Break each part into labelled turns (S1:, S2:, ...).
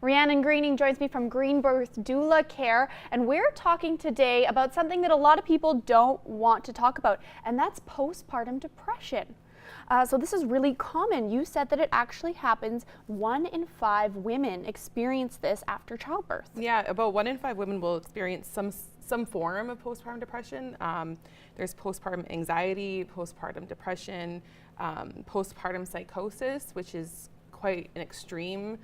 S1: Rhiannon Greening joins me from Green Birth Doula Care, and we're talking today about something that a lot of people don't want to talk about, and that's postpartum depression. So this is really common. You said that it actually happens. 1 in 5 women experience this after childbirth.
S2: Yeah, about 1 in 5 women will experience some form of postpartum depression. There's postpartum anxiety, postpartum depression, postpartum psychosis, which is quite an extreme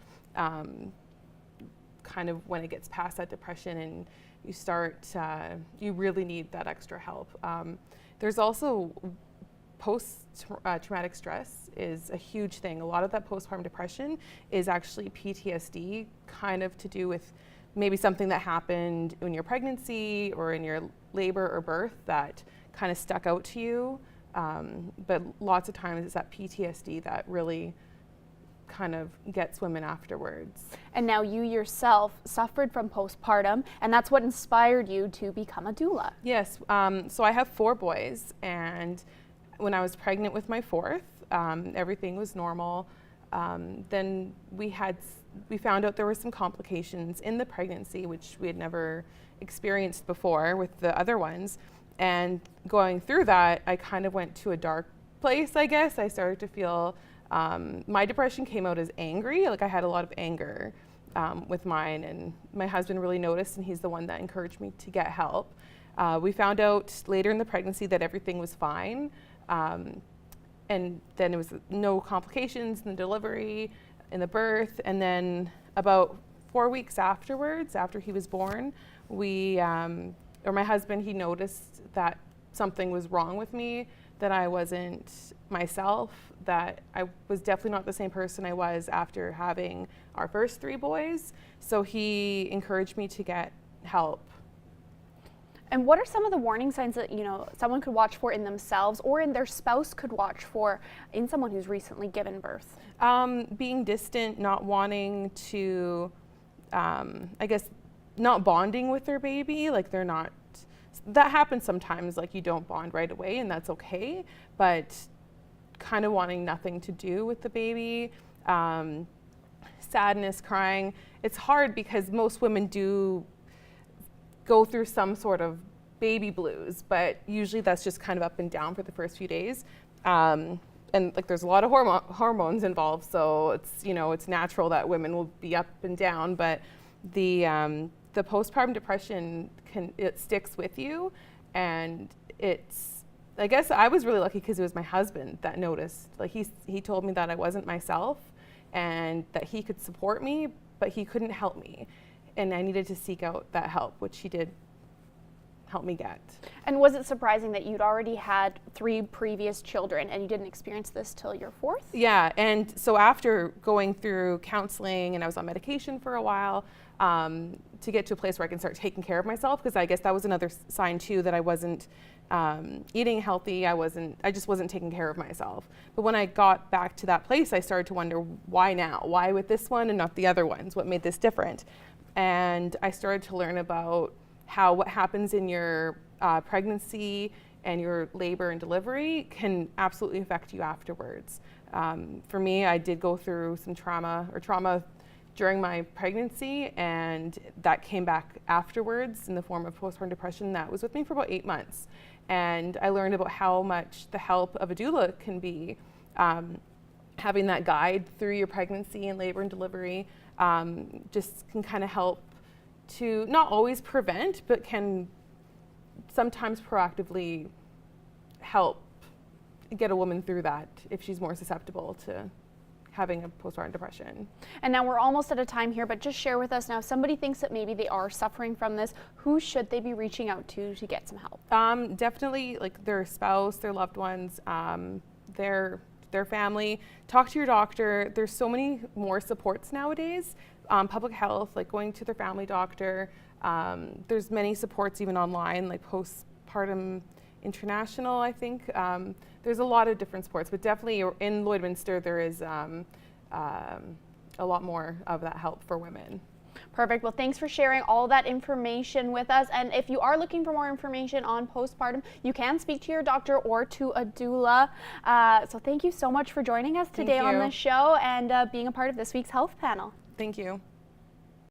S2: kind of when it gets past that depression and you start, you really need that extra help. There's also post-traumatic stress is a huge thing. A lot of that postpartum depression is actually PTSD, kind of to do with maybe something that happened in your pregnancy or in your labor or birth that kind of stuck out to you. But lots of times it's that PTSD that really kind of gets women afterwards.
S1: And now you yourself suffered from postpartum, and that's what inspired you to become a doula.
S2: Yes, so I have 4 boys, and when I was pregnant with my 4th, everything was normal. Then we found out there were some complications in the pregnancy, which we had never experienced before with the other ones. And going through that, I kind of went to a dark place, I guess. I started to feel, my depression came out as angry. Like I had a lot of anger with mine, and my husband really noticed, and he's the one that encouraged me to get help. We found out later in the pregnancy that everything was fine. And then it was no complications in the delivery, in the birth, and then about 4 weeks afterwards, after he was born, my husband, he noticed that something was wrong with me, that I wasn't myself, that I was definitely not the same person I was after having our first 3 boys. So he encouraged me to get help.
S1: And what are some of the warning signs that, someone could watch for in themselves or in their spouse could watch for in someone who's recently given birth?
S2: Being distant, not wanting to, I guess, not bonding with their baby, like they're not, that happens sometimes, like you don't bond right away and that's okay, but kind of wanting nothing to do with the baby, sadness, crying. It's hard because most women do go through some sort of baby blues, but usually that's just kind of up and down for the first few days. And like there's a lot of hormones involved, so it's, it's natural that women will be up and down, but the postpartum depression it sticks with you, and I guess I was really lucky because it was my husband that noticed. Like he told me that I wasn't myself and that he could support me, but he couldn't help me. And I needed to seek out that help, which he did help me get.
S1: And was it surprising that you'd already had 3 previous children and you didn't experience this till your 4th?
S2: Yeah, and so after going through counseling and I was on medication for a while, to get to a place where I can start taking care of myself, because I guess that was another sign too that I wasn't eating healthy. I just wasn't taking care of myself. But when I got back to that place, I started to wonder, why now? Why with this one and not the other ones? What made this different? And I started to learn about what happens in your pregnancy and your labor and delivery can absolutely affect you afterwards. For me, I did go through some trauma during my pregnancy, and that came back afterwards in the form of postpartum depression that was with me for about 8 months. And I learned about how much the help of a doula can be, having that guide through your pregnancy and labor and delivery. Just can kind of help to not always prevent, but can sometimes proactively help get a woman through that if she's more susceptible to having a postpartum depression.
S1: And now we're almost out of time here, but just share with us now, if somebody thinks that maybe they are suffering from this, who should they be reaching out to get some help?
S2: Definitely like their spouse, their loved ones, their family. Talk to your doctor. There's so many more supports nowadays. Public health, like going to their family doctor. There's many supports even online, like Postpartum International, I think. There's a lot of different supports, but definitely in Lloydminster there is a lot more of that help for women.
S1: Perfect. Well, thanks for sharing all that information with us. And if you are looking for more information on postpartum, you can speak to your doctor or to a doula. So thank you so much for joining us today on this show and being a part of this week's health panel.
S2: Thank you.